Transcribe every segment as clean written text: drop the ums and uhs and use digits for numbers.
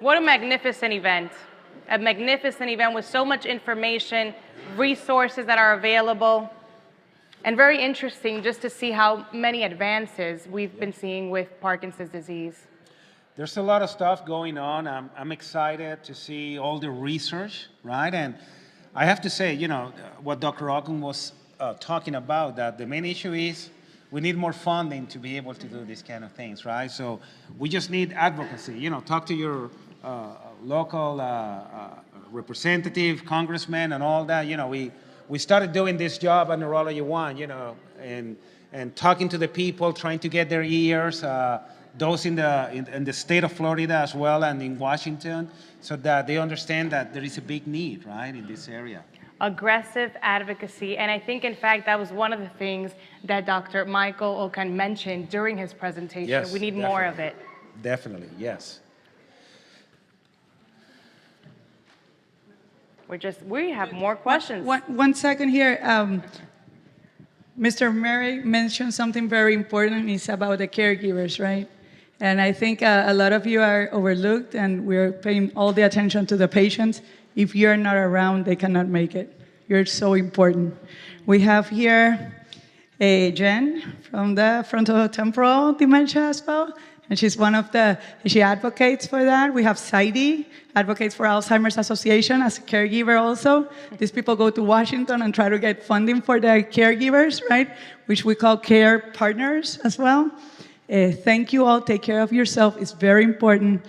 What a magnificent event. A magnificent event with so much information, resources that are available, and very interesting just to see how many advances we've been seeing with Parkinson's disease. There's a lot of stuff going on. I'm excited to see all the research, right? And I have to say, you know, what Dr. Okun was talking about, that the main issue is we need more funding to be able to do these kind of things, right? So we just need advocacy. You know, talk to your local representative, congressman, and all that. You know, we started doing this job at Neurology One, you know, and talking to the people, trying to get their ears, those in the state of Florida as well and in Washington, so that they understand that there is a big need, right, in this area. Aggressive advocacy, and I think, in fact, that was one of the things that Dr. Michael Okun mentioned during his presentation. Yes, we need more of it. Definitely, yes. We have more questions. One second here. Mr. Murray mentioned something very important. It's about the caregivers, right? And I think a lot of you are overlooked, and we're paying all the attention to the patients. If you're not around, they cannot make it. You're so important. We have here Jen from the frontotemporal dementia as well, and she advocates for that. We have Saidi, advocates for Alzheimer's Association as a caregiver also. These people go to Washington and try to get funding for their caregivers, right? Which we call care partners as well. Thank you all. Take care of yourself. It's very important.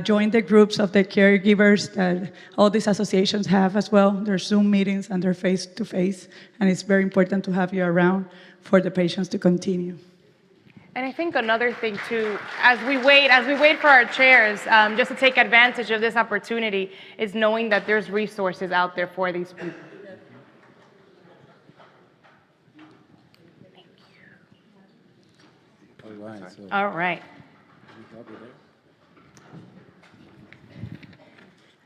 Join the groups of the caregivers that all these associations have as well. Their Zoom meetings and their face-to-face. And it's very important to have you around for the patients to continue. And I think another thing too, as we wait for our chairs, just to take advantage of this opportunity, is knowing that there's resources out there for these people. All right.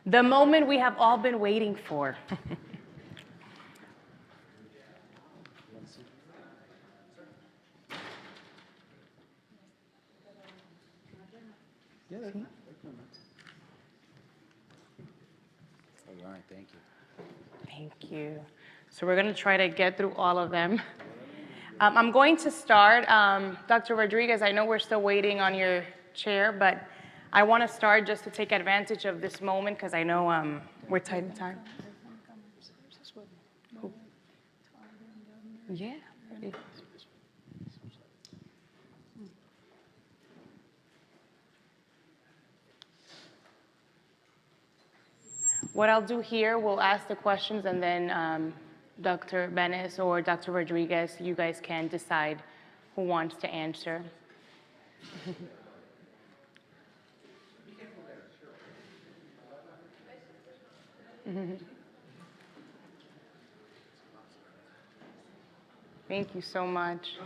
The moment we have all been waiting for. All right, thank you. Thank you. So we're going to try to get through all of them. I'm going to start. Dr. Rodriguez, I know we're still waiting on your chair, but I want to start just to take advantage of this moment because I know we're tight in time. Yeah. What I'll do here, we'll ask the questions, and then Dr. Benes or Dr. Rodriguez, you guys can decide who wants to answer. Thank you so much.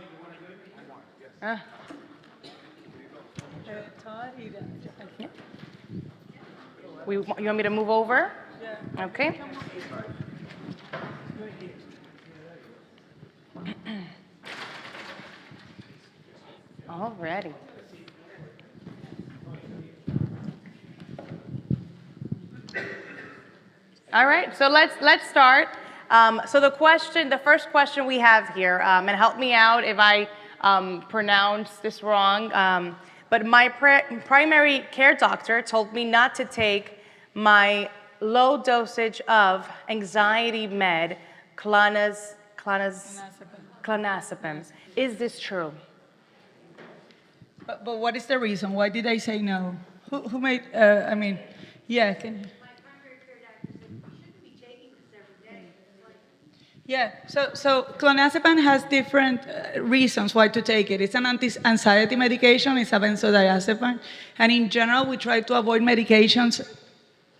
You want me to move over? Yeah. Okay. Alrighty. All right, so let's start. So the first question we have here, and help me out if I pronounce this wrong, but my primary care doctor told me not to take my low dosage of anxiety med, clonazepam. Is this true? But what is the reason? Why did I say no? Who made, yeah. Can you? Yeah, so clonazepam has different reasons why to take it. It's an anti-anxiety medication, it's a benzodiazepine, and in general, we try to avoid medications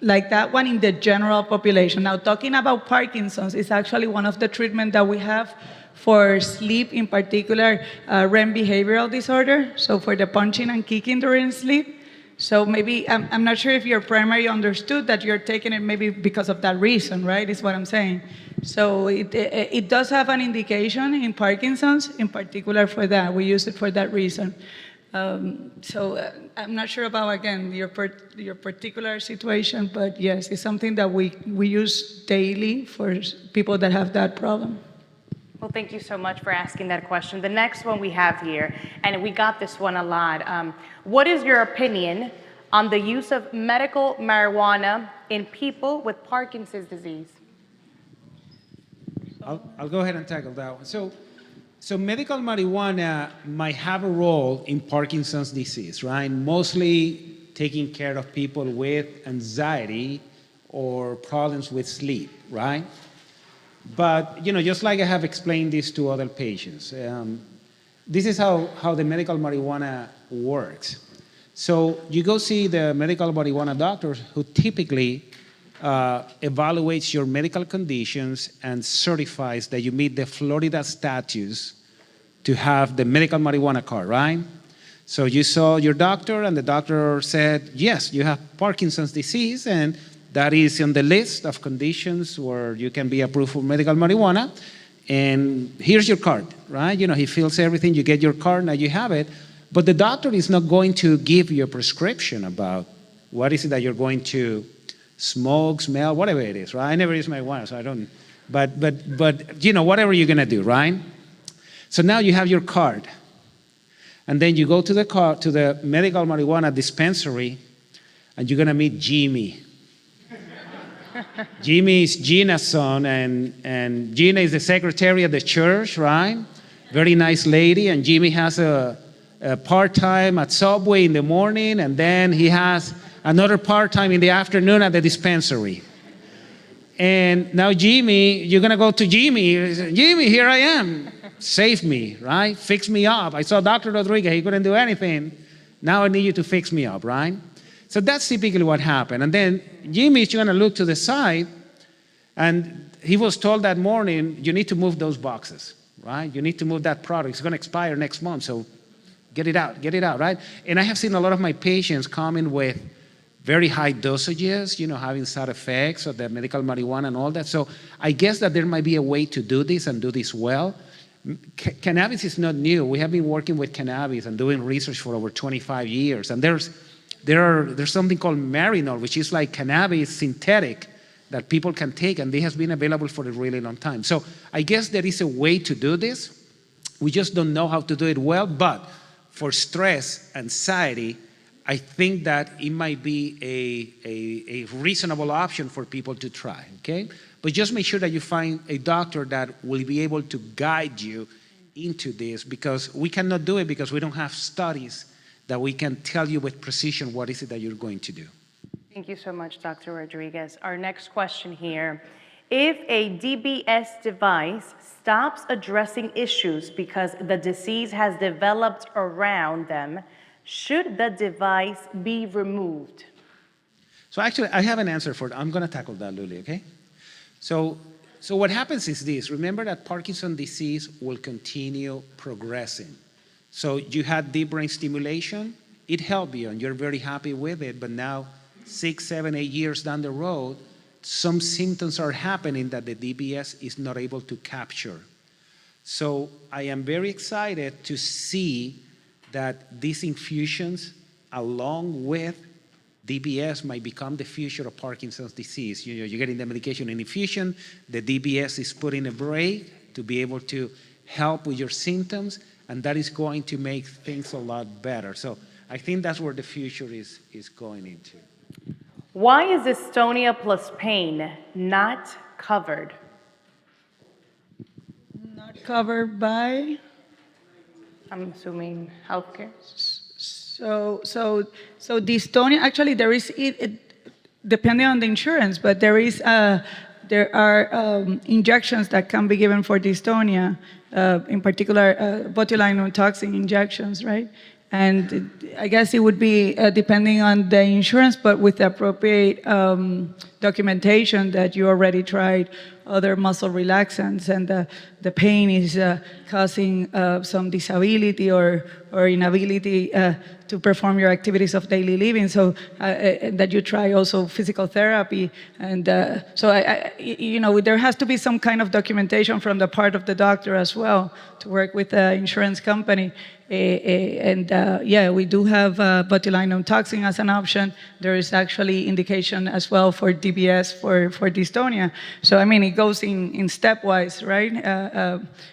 like that one in the general population. Now, talking about Parkinson's, it's actually one of the treatments that we have for sleep, in particular, REM behavioral disorder, so for the punching and kicking during sleep. So maybe, I'm not sure if your primary understood that you're taking it maybe because of that reason, right, is what I'm saying. So it does have an indication in Parkinson's, in particular for that. We use it for that reason. I'm not sure about, again, your particular situation, but yes, it's something that we use daily for people that have that problem. Well, thank you so much for asking that question. The next one we have here, and we got this one a lot. What is your opinion on the use of medical marijuana in people with Parkinson's disease? I'll go ahead and tackle that one. So medical marijuana might have a role in Parkinson's disease, right? Mostly taking care of people with anxiety or problems with sleep, right? But, just like I have explained this to other patients, this is how the medical marijuana works. So you go see the medical marijuana doctor who typically evaluates your medical conditions and certifies that you meet the Florida status to have the medical marijuana card, right? So you saw your doctor and the doctor said, yes, you have Parkinson's disease, and that is on the list of conditions where you can be approved for medical marijuana. And here's your card, right? He fills everything, you get your card, now you have it. But the doctor is not going to give you a prescription about what is it that you're going to smoke, smell, whatever it is, right? I never use marijuana, so I don't, but whatever you're gonna do, right? So now you have your card. And then you go to the medical marijuana dispensary, and you're gonna meet Jimmy. Jimmy is Gina's son, and Gina is the secretary of the church, right? Very nice lady, and Jimmy has a part-time at Subway in the morning, and then he has another part-time in the afternoon at the dispensary. And now Jimmy, you're gonna go to Jimmy. Jimmy, here I am. Save me, right? Fix me up. I saw Dr. Rodriguez, he couldn't do anything. Now I need you to fix me up, right? So that's typically what happened. And then Jimmy is gonna look to the side, and he was told that morning, you need to move those boxes, right? You need to move that product. It's gonna expire next month, so get it out, right? And I have seen a lot of my patients come in with very high dosages, having side effects of the medical marijuana and all that. So I guess that there might be a way to do this and do this well. Cannabis is not new. We have been working with cannabis and doing research for over 25 years. And there's something called Marinol, which is like cannabis synthetic that people can take, and it has been available for a really long time. So I guess there is a way to do this. We just don't know how to do it well, but for stress, anxiety, I think that it might be a reasonable option for people to try, okay? But just make sure that you find a doctor that will be able to guide you into this, because we cannot do it because we don't have studies that we can tell you with precision what is it that you're going to do. Thank you so much, Dr. Rodriguez. Our next question here. If a DBS device stops addressing issues because the disease has developed around them, should the device be removed? So actually, I have an answer for it. I'm going to tackle that, Luli, okay? So what happens is this. Remember that Parkinson's disease will continue progressing. So you had deep brain stimulation. It helped you, and you're very happy with it. But now, 6, 7, 8 years down the road, some symptoms are happening that the DBS is not able to capture. So I am very excited to see that these infusions, along with DBS, might become the future of Parkinson's disease. You're getting the medication in infusion, the DBS is putting a break to be able to help with your symptoms, and that is going to make things a lot better. So I think that's where the future is going into. Why is dystonia plus pain not covered? Not covered by? I'm assuming healthcare. So dystonia, actually there is, depending on the insurance, but there are injections that can be given for dystonia, in particular botulinum toxin injections, right? And I guess it would be depending on the insurance, but with the appropriate documentation that you already tried other muscle relaxants, and the pain is causing some disability or inability to perform your activities of daily living. So that you try also physical therapy, and so there has to be some kind of documentation from the part of the doctor as well to work with the insurance company. Yeah, we do have botulinum toxin as an option. There is actually indication as well for DBS for dystonia. So, I mean, it goes in stepwise, right?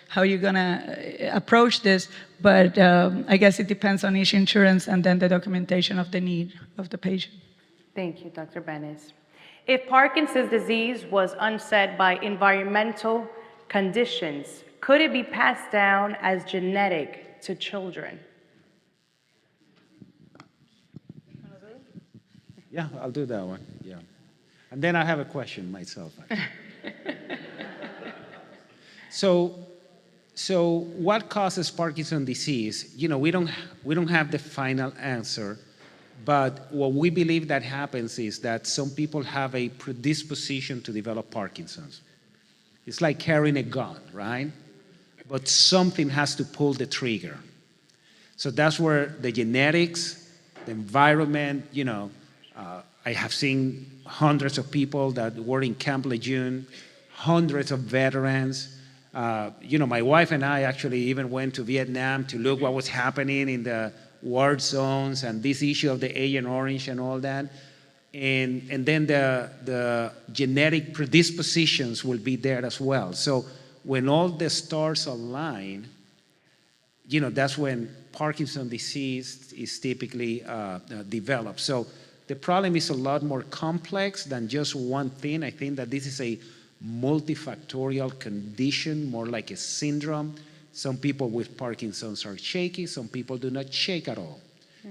How you're going to approach this. But I guess it depends on each insurance and then the documentation of the need of the patient. Thank you, Dr. Benes. If Parkinson's disease was onset by environmental conditions, could it be passed down as genetic to children? Yeah, I'll do that one. Yeah. And then I have a question myself, actually. So what causes Parkinson's disease? You know, we don't have the final answer, but what we believe that happens is that some people have a predisposition to develop Parkinson's. It's like carrying a gun, right? But something has to pull the trigger. So that's where the genetics, the environment, you know, I have seen hundreds of people that were in Camp Lejeune, hundreds of veterans. You know, my wife and I actually even went to Vietnam to look what was happening in the war zones and this issue of the Agent Orange and all that. And then the genetic predispositions will be there as well. So when all the stars align, you know, that's when Parkinson's disease is typically developed. So the problem is a lot more complex than just one thing. I think that this is a multifactorial condition, more like a syndrome. Some people with Parkinson's are shaky, some people do not shake at all.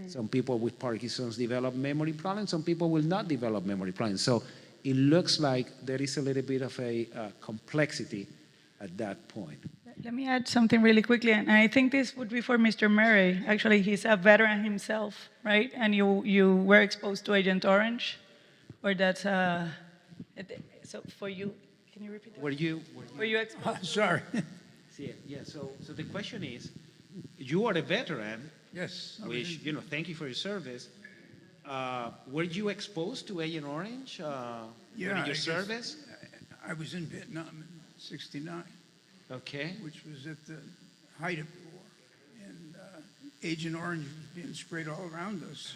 Some people with Parkinson's develop memory problems, some people will not develop memory problems. So it looks like there is a little bit of a complexity at that point. Let me add something really quickly, and I think this would be for Mr. Murray. Actually, he's a veteran himself, right? And you were exposed to Agent Orange, or that's so for you. Can you repeat that? Were you exposed? Sorry. yeah. So the question is, you are a veteran. Yes. Which, you know, thank you for your service. Were you exposed to Agent Orange during your service? I was in Vietnam in '69. Okay. Which was at the height of the war. And Agent Orange was being sprayed all around us,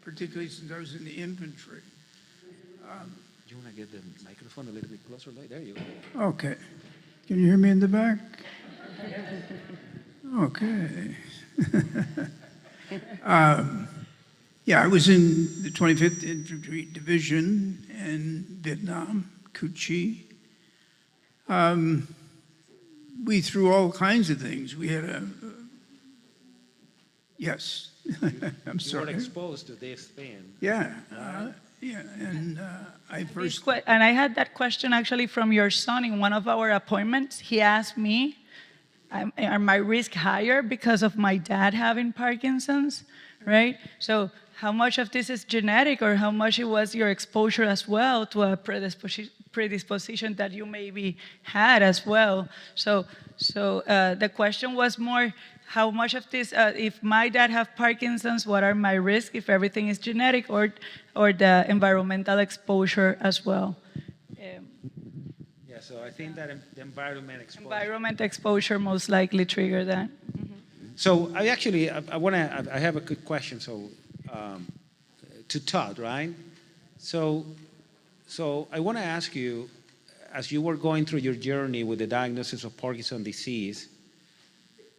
particularly since I was in the infantry. You want to get the microphone a little bit closer? There you go. Okay. Can you hear me in the back? Okay. Yeah, I was in the 25th Infantry Division in Vietnam, Cu Chi. We threw all kinds of things. We had yes, I'm sorry. You were exposed to this thing. Yeah, yeah, and I first... And I had that question actually from your son in one of our appointments. He asked me, are my risk higher because of my dad having Parkinson's, right? So how much of this is genetic, or how much it was your exposure as well to a predisposition that you maybe had as well? So the question was more, how much of this, if my dad have Parkinson's, what are my risks if everything is genetic, or the environmental exposure as well? Yeah, so I think that the environment exposure. Environment exposure most likely trigger that. So I actually, I have a good question. So to Todd, right? So I want to ask you, as you were going through your journey with the diagnosis of Parkinson's disease,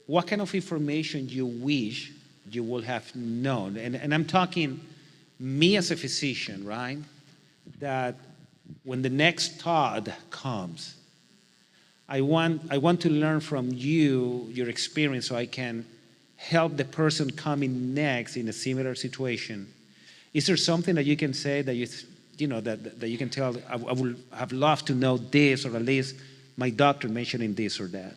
what kind of information you wish you would have known? And I'm talking me as a physician, right? That when the next Todd comes, I want to learn from you, your experience, so I can help the person coming next in a similar situation. Is there something that you can say that you know that you can tell, I would have loved to know this, or at least my doctor mentioning this or that?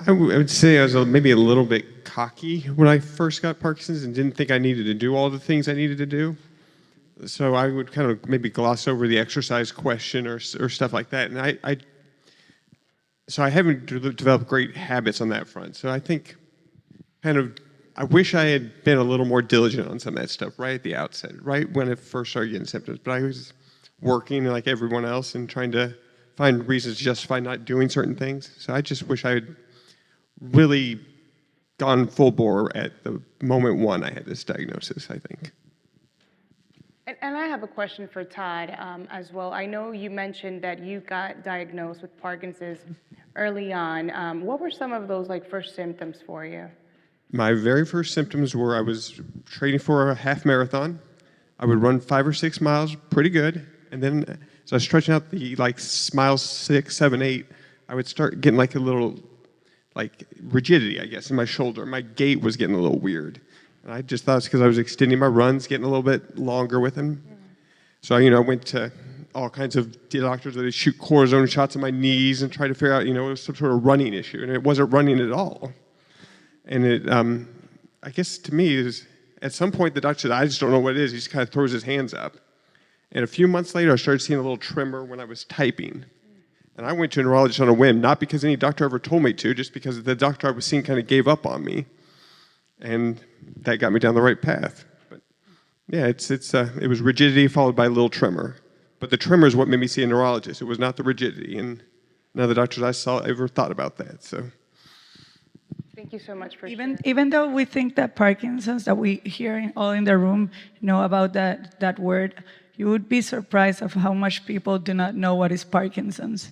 I would say I was maybe a little bit cocky when I first got Parkinson's and didn't think I needed to do all the things I needed to do. So I would kind of maybe gloss over the exercise question or stuff like that. And I haven't developed great habits on that front. So I think I wish I had been a little more diligent on some of that stuff right at the outset, right when I first started getting symptoms. But I was working like everyone else and trying to find reasons to justify not doing certain things. So I just wish I had really gone full bore at the moment one I had this diagnosis, I think. And I have a question for Todd as well. I know you mentioned that you got diagnosed with Parkinson's early on. What were some of those like first symptoms for you? My very first symptoms were I was training for a half marathon. I would run 5 or 6 miles pretty good. And then as I was stretching out the like miles 6, 7, 8, I would start getting like a little like rigidity, I guess, in my shoulder. My gait was getting a little weird. And I just thought it's because I was extending my runs, getting a little bit longer with them. So, I went to all kinds of doctors that would shoot cortisone shots on my knees and try to figure out, it was some sort of running issue. And it wasn't running at all. And it, I guess to me, is at some point the doctor said, I just don't know what it is. He just kind of throws his hands up. And a few months later, I started seeing a little tremor when I was typing. And I went to a neurologist on a whim, not because any doctor ever told me to, just because the doctor I was seeing kind of gave up on me. And that got me down the right path. But yeah, it was rigidity followed by a little tremor. But the tremor is what made me see a neurologist. It was not the rigidity. And none of the doctors I saw ever thought about that. So Thank you so much for Even though we think that Parkinson's, that we hear all in the room know about that word, you would be surprised of how much people do not know what is Parkinson's,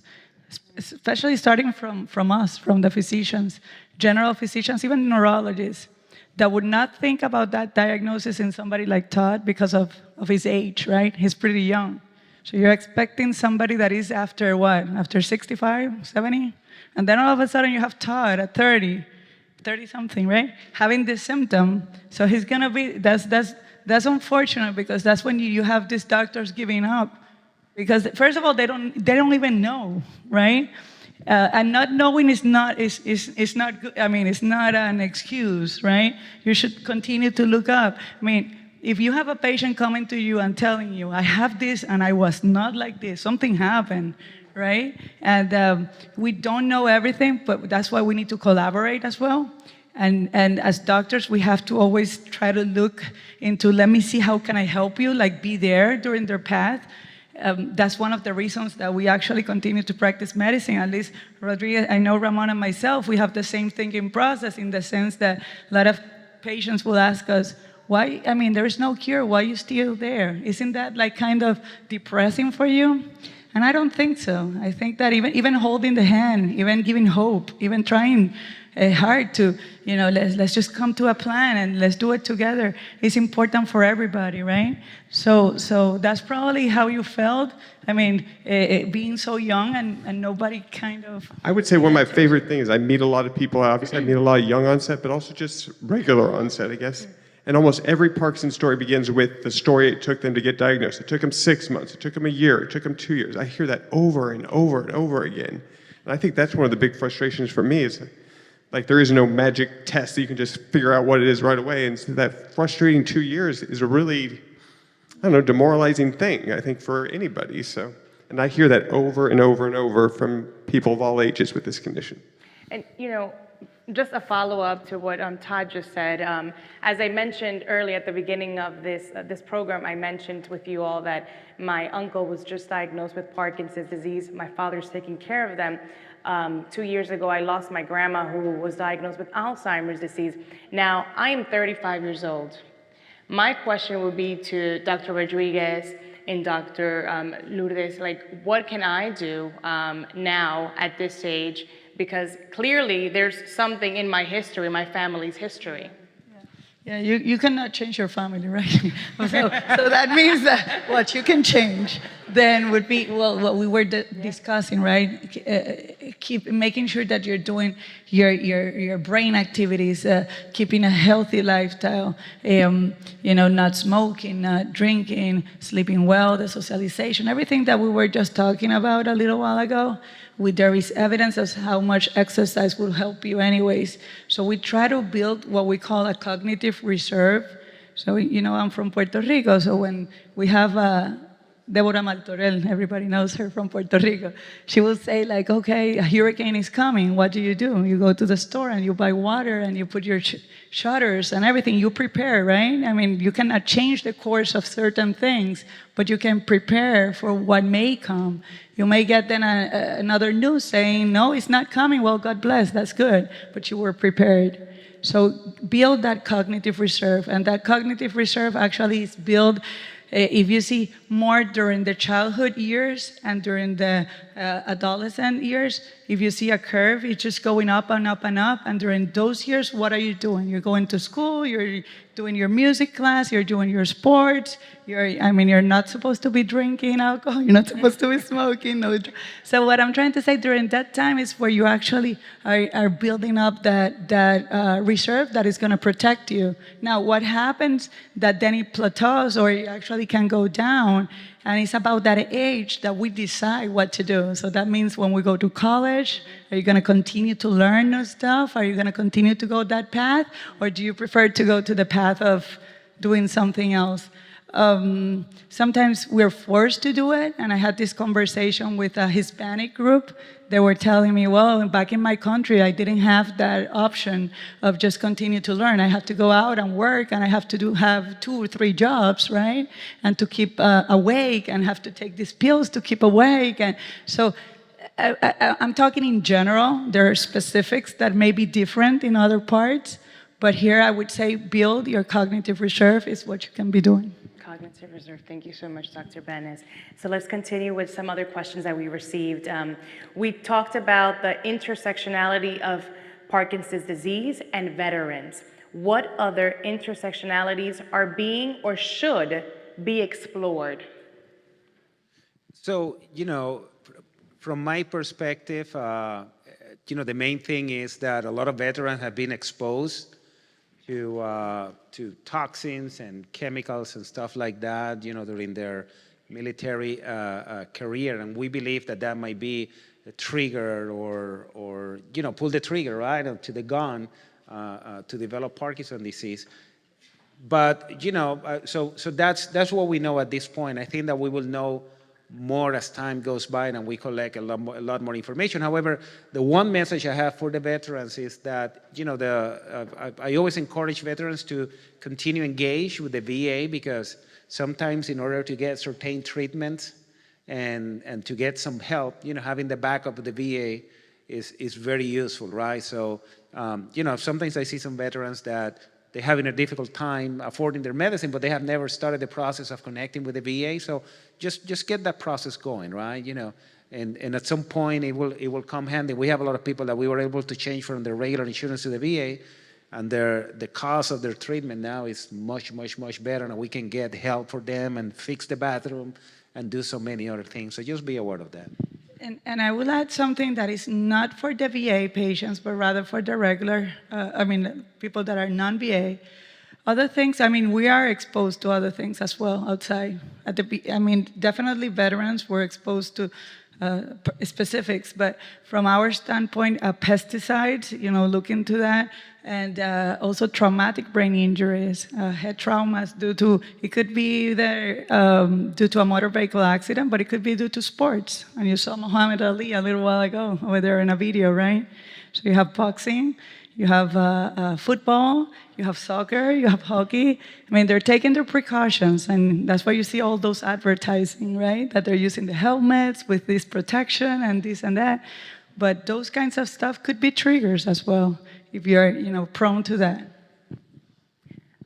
especially starting from us, from the physicians, general physicians, even neurologists, that would not think about that diagnosis in somebody like Todd because of his age, right? He's pretty young. So you're expecting somebody that is after what? After 65, 70? And then all of a sudden you have Todd at 30-something, right? Having this symptom. So he's going to be, that's unfortunate because that's when you have these doctors giving up. Because first of all, they don't even know, right? And not knowing is not good. I mean, it's not an excuse, right? You should continue to look up. I mean, if you have a patient coming to you and telling you, I have this and I was not like this, something happened, right? And we don't know everything, but that's why we need to collaborate as well. And as doctors, we have to always try to look into, let me see how can I help you, like be there during their path. That's one of the reasons that we actually continue to practice medicine. At least Rodriguez, I know Ramon and myself, we have the same thinking process in the sense that a lot of patients will ask us, why, I mean, there is no cure, why are you still there? Isn't that like kind of depressing for you? And I don't think so. I think that even holding the hand, even giving hope, even trying hard to, let's just come to a plan and let's do it together is important for everybody, right? So that's probably how you felt. I mean, being so young and nobody kind of... I would say one of my favorite things, I meet a lot of people, obviously I meet a lot of young onset, but also just regular onset, I guess. And almost every Parkinson story begins with the story it took them to get diagnosed. It took them 6 months, it took them a year, it took them 2 years. I hear that over and over and over again. And I think that's one of the big frustrations for me is like there is no magic test that you can just figure out what it is right away. And so that frustrating 2 years is a really, demoralizing thing, I think, for anybody. So, and I hear that over and over and over from people of all ages with this condition. And, just a follow-up to what Todd just said. As I mentioned earlier at the beginning of this program, I mentioned with you all that my uncle was just diagnosed with Parkinson's disease. My father's taking care of them. 2 years ago, I lost my grandma who was diagnosed with Alzheimer's disease. Now, I am 35 years old. My question would be to Dr. Rodriguez and Dr. Lourdes, like, what can I do now at this stage? Because clearly there's something in my history, my family's history. Yeah, you cannot change your family, right? so that means that what you can change then would be, well, what we were discussing, right? Keep making sure that you're doing your brain activities, keeping a healthy lifestyle, not smoking, not drinking, sleeping well, the socialization, everything that we were just talking about a little while ago. There is evidence of how much exercise will help you anyways. So we try to build what we call a cognitive reserve. So, I'm from Puerto Rico, so when we have Deborah Martorell, everybody knows her from Puerto Rico. She will say like, okay, a hurricane is coming. What do? You go to the store and you buy water and you put your shutters and everything. You prepare, right? I mean, you cannot change the course of certain things, but you can prepare for what may come. You may get then another news saying, no, it's not coming. Well, God bless, that's good, but you were prepared. So build that cognitive reserve, and that cognitive reserve actually is built, if you see, more during the childhood years and during the adolescent years. If you see a curve, it's just going up and up and up, and during those years, what are you doing? You're going to school, you're doing your music class, you're doing your sports, you're not supposed to be drinking alcohol, you're not supposed to be smoking. No. So what I'm trying to say, during that time is where you actually are building up that reserve that is going to protect you. Now, what happens that then it plateaus or it actually can go down, and it's about that age that we decide what to do. So that means when we go to college, are you going to continue to learn new stuff? Are you going to continue to go that path? Or do you prefer to go to the path of doing something else? Sometimes we're forced to do it, and I had this conversation with a Hispanic group. They were telling me, well, back in my country, I didn't have that option of just continue to learn. I have to go out and work, and I have to have 2 or 3 jobs, right? And to keep awake, and have to take these pills to keep awake. And so I'm talking in general. There are specifics that may be different in other parts, but here I would say build your cognitive reserve is what you can be doing. Cognitive reserve. Thank you so much, Dr. Benes. So let's continue with some other questions that we received. We talked about the intersectionality of Parkinson's disease and veterans. What other intersectionalities are being or should be explored? So, from my perspective, the main thing is that a lot of veterans have been exposed to toxins and chemicals and stuff like that, during their military career, and we believe that might be a trigger or pull the trigger right to the gun to develop Parkinson's disease. But so that's what we know at this point. I think that we will know more as time goes by and we collect a lot more information. However, the one message I have for the veterans is that I always encourage veterans to continue engaged with the VA, because sometimes in order to get certain treatments and to get some help, having the backup of the VA is very useful, right? So sometimes I see some veterans that they're having a difficult time affording their medicine, but they have never started the process of connecting with the VA. So just get that process going, right? And at some point it will come handy. We have a lot of people that we were able to change from their regular insurance to the VA, and the cost of their treatment now is much, much, much better, and we can get help for them and fix the bathroom and do so many other things. So just be aware of that. And I will add something that is not for the VA patients, but rather for the regular, people that are non-VA. Other things, we are exposed to other things as well outside. Definitely veterans were exposed to specifics, but from our standpoint, pesticides, look into that, and also traumatic brain injuries, head traumas it could be due to a motor vehicle accident, but it could be due to sports. And you saw Muhammad Ali a little while ago over there in a video, right? So you have boxing, you have football, you have soccer, you have hockey. They're taking their precautions, and that's why you see all those advertising, right? That they're using the helmets with this protection and this and that. But those kinds of stuff could be triggers as well, if you're, prone to that.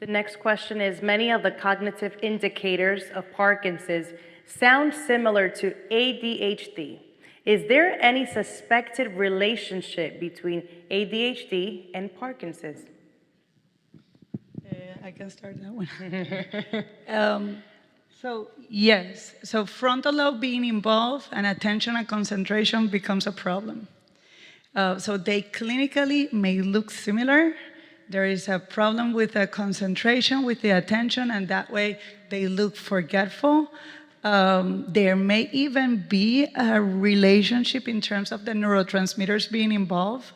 The next question is, many of the cognitive indicators of Parkinson's sound similar to ADHD. Is there any suspected relationship between ADHD and Parkinson's? I can start that one. So yes, so frontal lobe being involved and attention and concentration becomes a problem. So they clinically may look similar. There is a problem with the concentration, with the attention, and that way they look forgetful. There may even be a relationship in terms of the neurotransmitters being involved.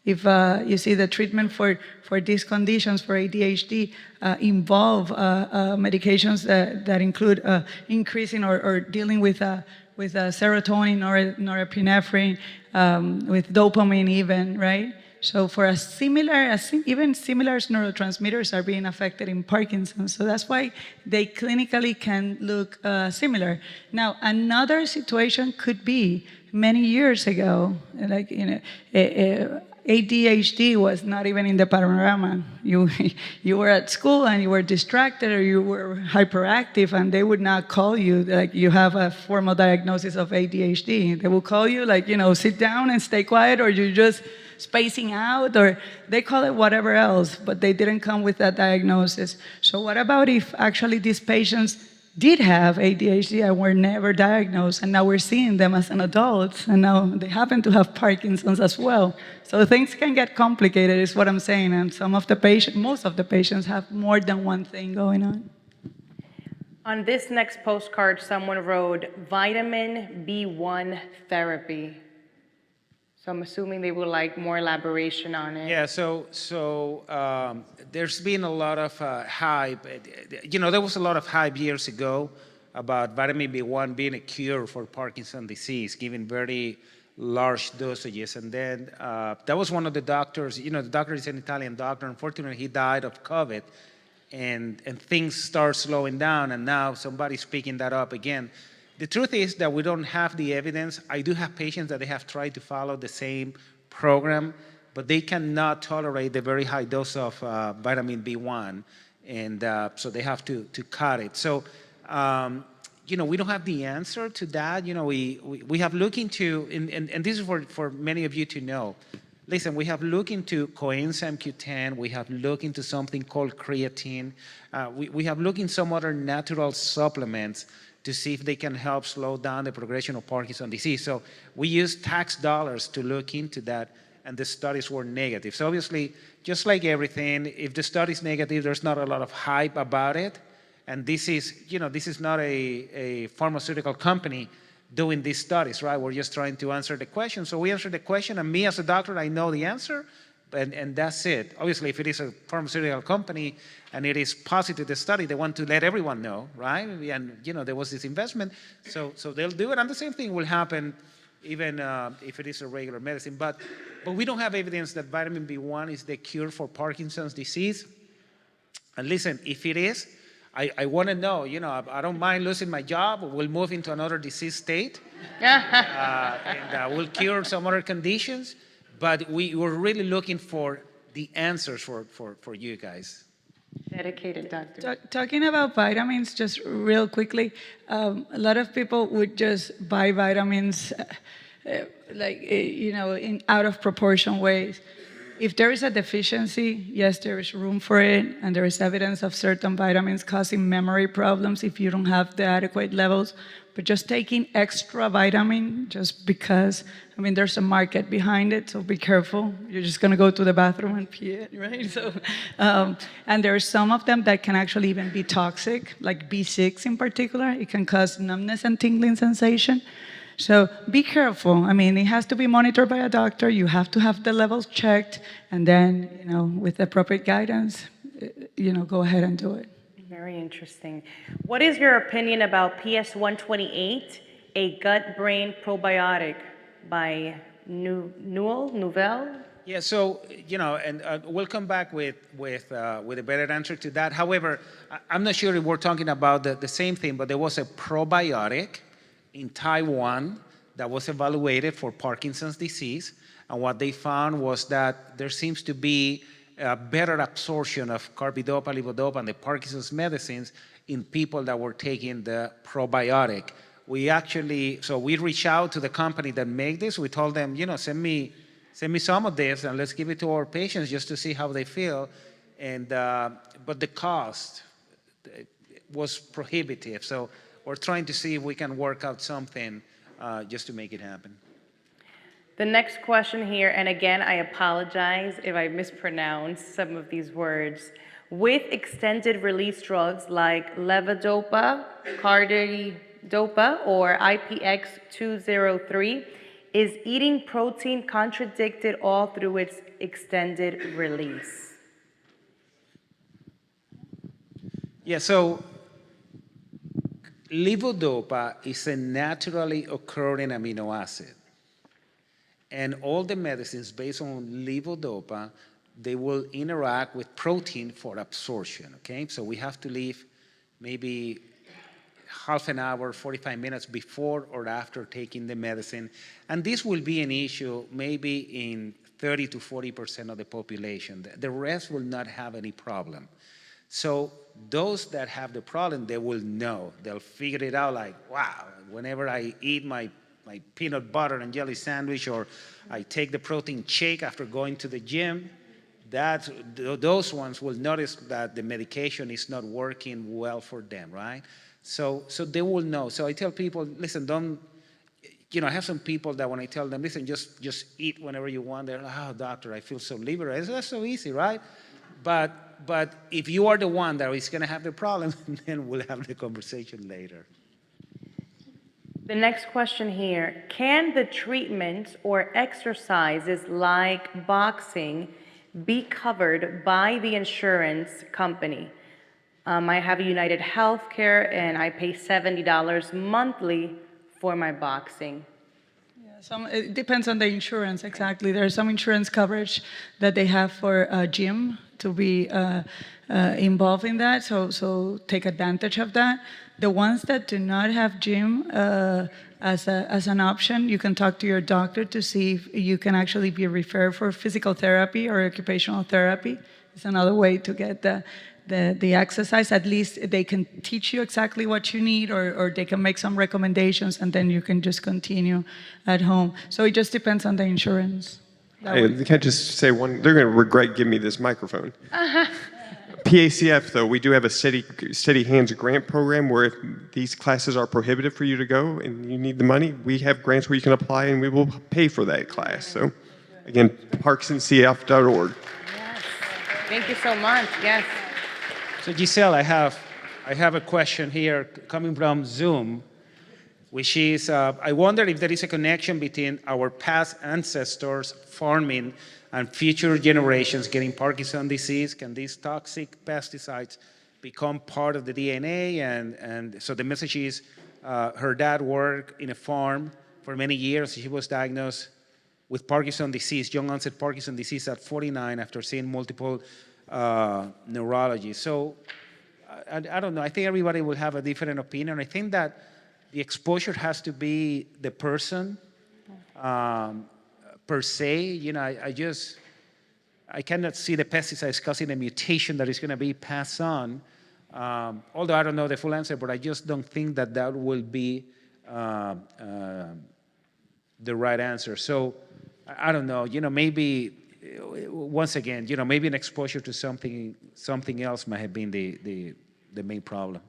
If you see the treatment for these conditions, for ADHD, involve medications that include increasing or dealing with serotonin or norepinephrine, with dopamine even, right? So for even similar neurotransmitters are being affected in Parkinson's. So that's why they clinically can look similar. Now, another situation could be many years ago, like, ADHD was not even in the panorama. You were at school and you were distracted or you were hyperactive, and they would not call you like you have a formal diagnosis of ADHD. They will call you like, sit down and stay quiet, or you're just spacing out, or they call it whatever else, but they didn't come with that diagnosis. So what about if actually these patients did have ADHD and were never diagnosed, and now we're seeing them as an adult, and now they happen to have Parkinson's as well. So things can get complicated, is what I'm saying, and most of the patients have more than one thing going on. On this next postcard, someone wrote vitamin B1 therapy. So I'm assuming they would like more elaboration on it. Yeah, so there's been a lot of hype. There was a lot of hype years ago about vitamin B1 being a cure for Parkinson's disease, given very large dosages. And then that was one of the doctors, the doctor is an Italian doctor. Unfortunately, he died of COVID, and things start slowing down, and now somebody's picking that up again. The truth is that we don't have the evidence. I do have patients that they have tried to follow the same program, but they cannot tolerate the very high dose of vitamin B1, and so they have to cut it. So, we don't have the answer to that. We have looked into, and this is for many of you to know. Listen, we have looked into coenzyme Q10. We have looked into something called creatine. We have looked into some other natural supplements to see if they can help slow down the progression of Parkinson's disease. So we used tax dollars to look into that, and the studies were negative. So obviously, just like everything, if the study is negative, there's not a lot of hype about it. And this is not a pharmaceutical company doing these studies, right? We're just trying to answer the question. So we answer the question, and me as a doctor, I know the answer, and that's it. Obviously, if it is a pharmaceutical company and it is positive, the study, they want to let everyone know, right? And there was this investment, so they'll do it. And the same thing will happen even if it is a regular medicine. But we don't have evidence that vitamin B1 is the cure for Parkinson's disease. And listen, if it is, I want to know, I don't mind losing my job. We'll move into another disease state, and we'll cure some other conditions. But we were really looking for the answers for you guys. Dedicated doctor. Talking about vitamins, just real quickly, a lot of people would just buy vitamins in out of proportion ways. If there is a deficiency, yes, there is room for it, and there is evidence of certain vitamins causing memory problems if you don't have the adequate levels. But just taking extra vitamin just because, there's a market behind it, so be careful. You're just going to go to the bathroom and pee it, right? So, and there are some of them that can actually even be toxic, like B6 in particular. It can cause numbness and tingling sensation. So be careful. It has to be monitored by a doctor. You have to have the levels checked, and then, with appropriate guidance, go ahead and do it. Very interesting. What is your opinion about PS128, a gut-brain probiotic by Nouvelle? Yeah, so, and we'll come back with a better answer to that. However, I'm not sure if we're talking about the same thing, but there was a probiotic in Taiwan that was evaluated for Parkinson's disease, and what they found was that there seems to be better absorption of carbidopa, levodopa, and the Parkinson's medicines in people that were taking the probiotic. We reached out to the company that made this. We told them, send me some of this, and let's give it to our patients just to see how they feel. And but the cost was prohibitive. So we're trying to see if we can work out something just to make it happen. The next question here, and again, I apologize if I mispronounce some of these words. With extended release drugs like levodopa, carbidopa, or IPX203, Is eating protein contradicted all through its extended release? Yeah, so levodopa is a naturally occurring amino acid. And all the medicines based on levodopa, they will interact with protein for absorption, okay? So we have to leave maybe half an hour, 45 minutes before or after taking the medicine. And this will be an issue maybe in 30 to 40% of the population. The rest will not have any problem. So those that have the problem, they will know. They'll figure it out like, wow, whenever I eat my peanut butter and jelly sandwich, or I take the protein shake after going to the gym, those ones will notice that the medication is not working well for them, right? So they will know. So I tell people, listen, don't, I have some people that when I tell them, listen, just eat whenever you want, they're like, oh, doctor, I feel so liberated. That's so easy, right? But if you are the one that is going to have the problem, then we'll have the conversation later. The next question here, can the treatments or exercises like boxing be covered by the insurance company? I have United Healthcare and I pay $70 monthly for my boxing. It depends on the insurance, exactly. There's some insurance coverage that they have for a gym to be involved in that, so take advantage of that. The ones that do not have gym as an option, you can talk to your doctor to see if you can actually be referred for physical therapy or occupational therapy. It's another way to get the exercise. At least they can teach you exactly what you need, or they can make some recommendations, and then you can just continue at home. So it just depends on the insurance. I can't just say one. They're going to regret giving me this microphone. PACF, though, we do have a Steady Hands grant program where if these classes are prohibitive for you to go and you need the money, we have grants where you can apply and we will pay for that class. So, again, parkinsoncf.org. Yes. Thank you so much. Yes. So Giselle, I have a question here coming from Zoom, which is, I wonder if there is a connection between our past ancestors farming and future generations getting Parkinson's disease. Can these toxic pesticides become part of the DNA? And so the message is, her dad worked in a farm for many years. He was diagnosed with Parkinson's disease, young onset Parkinson's disease at 49 after seeing multiple neurologists. So I don't know. I think everybody will have a different opinion. I think that the exposure has to be the person per se. I cannot see the pesticides causing a mutation that is going to be passed on. Although I don't know the full answer, but I just don't think that will be the right answer. So I don't know. Maybe once again, maybe an exposure to something else might have been the main problem.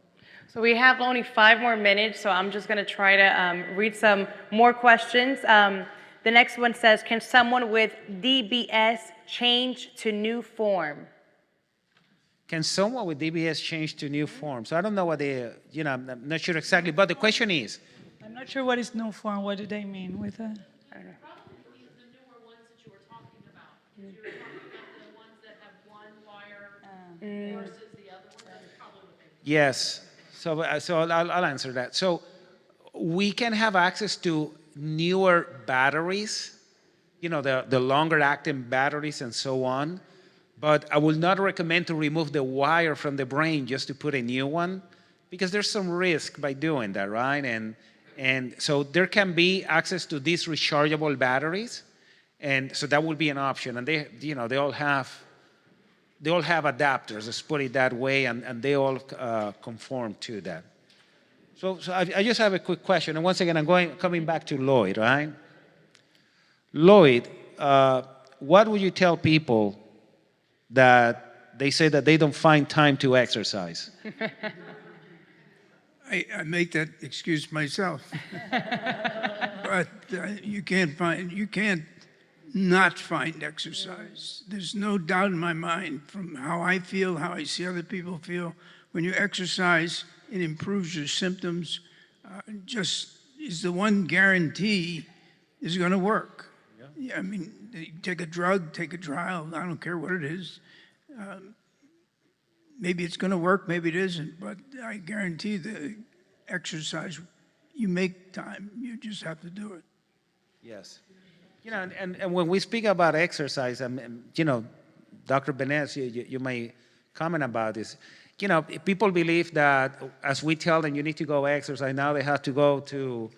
So we have only 5 more minutes, so I'm just going to try to read some more questions. The next one says, can someone with DBS change to new form? Can someone with DBS change to new form? So I don't know what I'm not sure exactly, but the question is. I'm not sure what is new form. What do they mean with that? I don't know. Probably the newer ones that you were talking about. You were talking about the ones that have one wire versus the other ones. That's probably what they mean. Yes. So I'll answer that. So we can have access to newer batteries, the longer acting batteries and so on. But I will not recommend to remove the wire from the brain just to put a new one, because there's some risk by doing that, right? And so there can be access to these rechargeable batteries, and so that would be an option. And they all have adapters, let's put it that way, and they all conform to that. So I just have a quick question, and once again, coming back to Lloyd, right? Lloyd, what would you tell people that they say that they don't find time to exercise? I make that excuse myself. But you can't not find exercise. There's no doubt in my mind from how I feel, how I see other people feel. When you exercise, it improves your symptoms. Just is the one guarantee is going to work. Yeah, I mean, you take a drug, take a trial, I don't care what it is. Maybe it's going to work, maybe it isn't, but I guarantee the exercise, you make time, you just have to do it. Yes. And when we speak about exercise, Dr. Benes, you may comment about this. People believe that as we tell them you need to go exercise, now they have to go to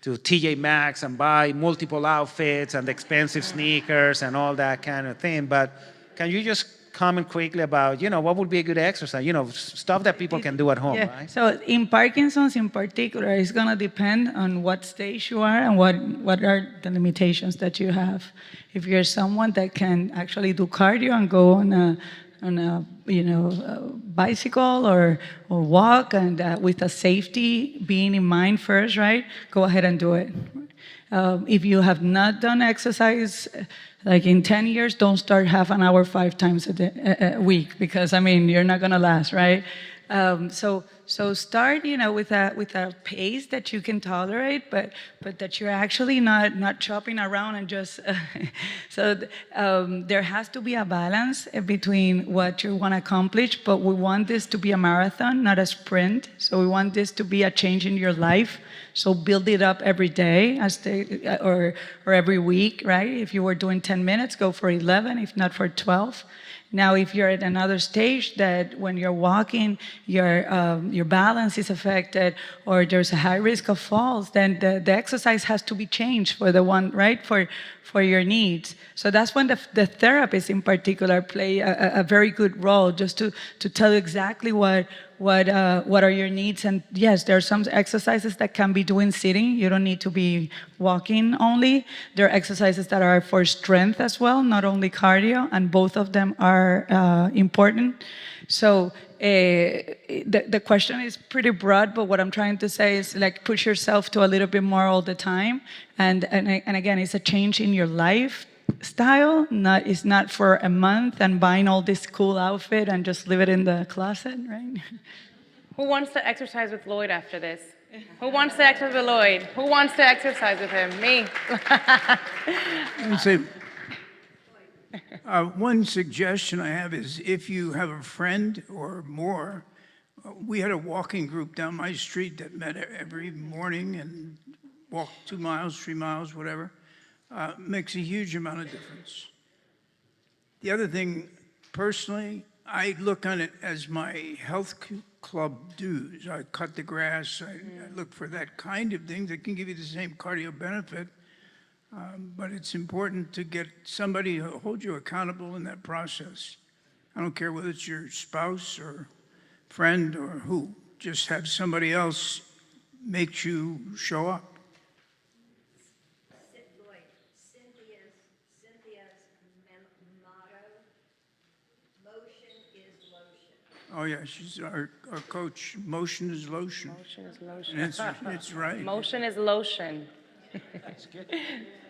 TJ Maxx and buy multiple outfits and expensive sneakers and all that kind of thing. But can you just comment quickly about, what would be a good exercise? Stuff that people can do at home, right? So in Parkinson's in particular, it's going to depend on what stage you are and what are the limitations that you have. If you're someone that can actually do cardio and go on a bicycle or walk and with a safety being in mind first, right? Go ahead and do it. If you have not done exercise, like in 10 years, don't start half an hour 5 times a week, because you're not gonna last, right? So start, with a pace that you can tolerate, but that you're actually not chopping around and just. There has to be a balance between what you want to accomplish, but we want this to be a marathon, not a sprint. So we want this to be a change in your life. So build it up every day, or every week, right? If you were doing 10 minutes, go for 11, if not for 12. Now, if you're at another stage that when you're walking, your balance is affected, or there's a high risk of falls, then the exercise has to be changed for the one, right, for your needs. So that's when the therapists in particular play a very good role, just to tell you exactly what are your needs. And yes, there are some exercises that can be doing sitting. You don't need to be walking only. There are exercises that are for strength as well, not only cardio, and both of them are important. So the question is pretty broad, but what I'm trying to say is, like, push yourself to a little bit more all the time. And again, it's a change in your lifestyle. It's not for a month and buying all this cool outfit and just leave it in the closet, right? Who wants to exercise with Lloyd after this? Who wants to exercise with Lloyd? Who wants to exercise with him? Me. Say, one suggestion I have is, if you have a friend or more, we had a walking group down my street that met every morning and walked 2 miles, 3 miles, whatever. Makes a huge amount of difference. The other thing, personally, I look on it as my health club dues. I cut the grass, I look for that kind of thing that can give you the same cardio benefit. But it's important to get somebody to hold you accountable in that process. I don't care whether it's your spouse or friend or who. Just have somebody else make you show up. Motto, motion is lotion. Oh yeah, she's our coach. Motion is lotion. Motion is lotion. And it's right. Motion is lotion.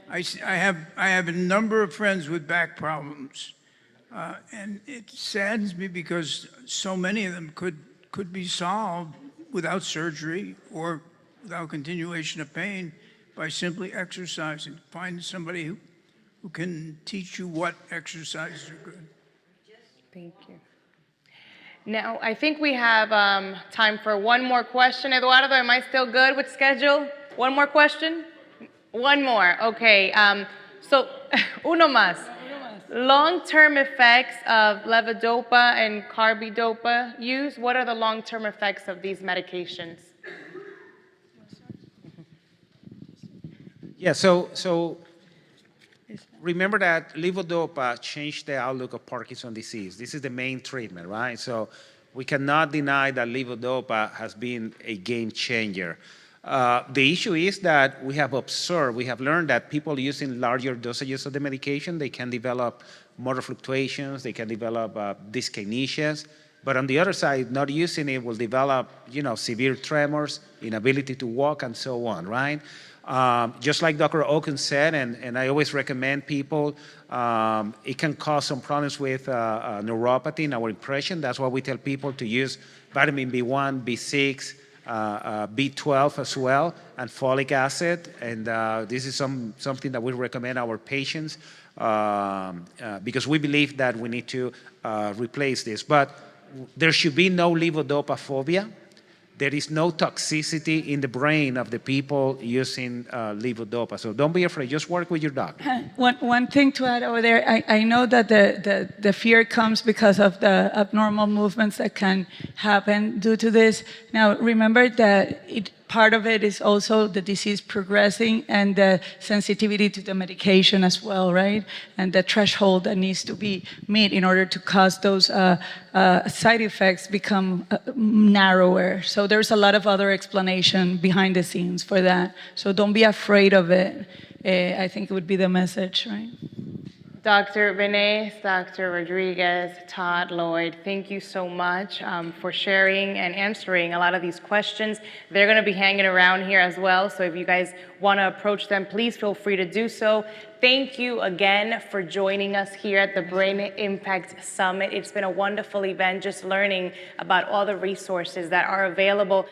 I have a number of friends with back problems, and it saddens me because so many of them could be solved without surgery or without continuation of pain by simply exercising. Find somebody who can teach you what exercises are good. Thank you. Now, I think we have time for one more question. Eduardo, am I still good with schedule? One more question? One more, okay. So, uno más. Long-term effects of levodopa and carbidopa use. What are the long-term effects of these medications? Yeah, so remember that levodopa changed the outlook of Parkinson's disease. This is the main treatment, right? So we cannot deny that levodopa has been a game changer. The issue is that we have learned that people using larger dosages of the medication, they can develop motor fluctuations, they can develop dyskinesias. But on the other side, not using it will develop, severe tremors, inability to walk, and so on, right? Just like Dr. Oken said, and I always recommend people, it can cause some problems with neuropathy in our impression. That's why we tell people to use vitamin B1, B6, B12 as well, and folic acid. And this is something that we recommend our patients because we believe that we need to replace this. But there should be no levodopa phobia. There is no toxicity in the brain of the people using levodopa. So don't be afraid. Just work with your doctor. One thing to add over there, I know that the fear comes because of the abnormal movements that can happen due to this. Now, remember that part of it is also the disease progressing and the sensitivity to the medication as well, right? And the threshold that needs to be met in order to cause those side effects become narrower. So there's a lot of other explanation behind the scenes for that. So don't be afraid of it. I think it would be the message, right? Dr. Benes, Dr. Rodriguez, Todd, Lloyd, thank you so much for sharing and answering a lot of these questions. They're going to be hanging around here as well, so if you guys want to approach them, please feel free to do so. Thank you again for joining us here at the Brain Impact Summit. It's been a wonderful event, just learning about all the resources that are available